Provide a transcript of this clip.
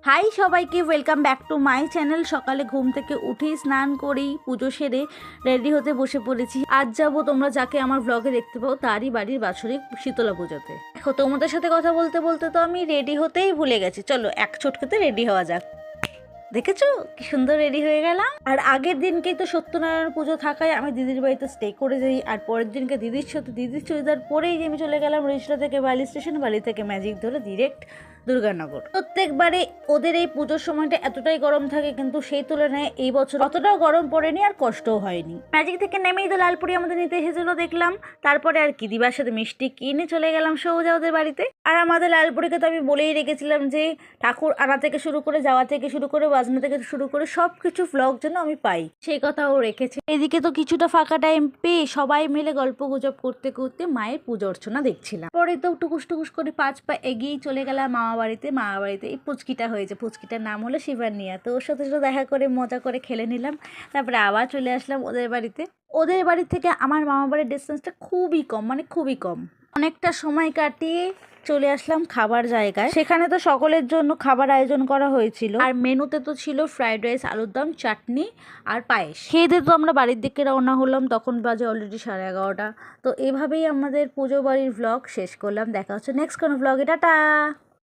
High সবাইকে, welcome back to my channel. সকালে ঘুম থেকে উঠেই স্নান করেই পুজো সেরে রেডি হতে বসে পড়েছি। আজ যাবো, তোমরা যাকে আমার ব্লগে দেখতে পাও তারই বাড়ির বাৎসরিক শীতলা পুজোতে। দেখো, তোমাদের সাথে কথা বলতে বলতে তো আমি রেডি হতেই ভুলে গেছি। চলো এক চটকেতে রেডি হওয়া যাক। দেখেছো কি সুন্দর রেডি হয়ে গেলাম। আর আগের দিনকেই তো সত্যনারায়ণ পুজো থাকায় আমি দিদির বাড়িতে স্টে করে যাই। আর পরের দিনকে দিদির সাথে দিদির চুড়িদার পরেই যে আমি চলে গেলাম রিসরা থেকে বালি স্টেশন, বালি থেকে ম্যাজিক ধরে ডিরেক্ট দুর্গানগর। প্রত্যেকবারে ওদের এই পুজোর সময়টা এতটাই গরম থাকে, কিন্তু সেই তুলনায় এই বছর অতটাও গরম পড়েনি আর কষ্টও হয়নি। ম্যাজিক থেকে নেমেই তো লালপুরি আমাদের নিতে এসেছিল দেখলাম। তারপরে আর কি, দিবার সাথে মিষ্টি কিনে চলে গেলাম সোজা ওদের বাড়িতে। আর আমাদের লালপুরিকে তো আমি বলেই রেখেছিলাম যে ঠাকুর আনা থেকে শুরু করে যাওয়া থেকে শুরু করে বাজনা থেকে শুরু করে সব কিছু ভ্লগ যেন আমি পাই, সেই কথাও রেখেছে। এদিকে তো কিছুটা ফাঁকা টাইম পেয়ে সবাই মিলে গল্প গুজব করতে করতে মায়ের পুজো অর্চনা দেখছিলাম। পরে তো টুকুস টুকুস করে 5 পা এগিয়েই চলে গেলাম মামা বাড়িতে। মামা বাড়িতে এই পুচকিটা হয়েছে, পুচকিটার নাম হলো শিবানিয়া। তো ওর সাথে দেখা করে মজা করে খেলে নিলাম। তারপরে আবার চলে আসলাম ওদের বাড়িতে। ওদের বাড়ি থেকে আমার মামা বাড়ির ডিস্টেন্সটা খুবই কম, মানে খুবই কম। অনেকটা সময় কাটিয়ে চলে আসলাম খাবার জায়গায়। সেখানে তো সকলের জন্য খাবার আয়োজন করা হয়েছিল। আর মেনুতে তো ছিল ফ্রাইড রাইস, আলুর দম, চাটনি আর পায়েস। খেয়ে দিয়ে তো আমরা বাড়ির দিকে রওনা হলাম। তখন বাজে অলরেডি 11:30। তো এভাবেই আমাদের পুজো বাড়ির ভ্লগ শেষ করলাম। দেখা হচ্ছে নেক্সট কোনো ভ্লগে। টাটা।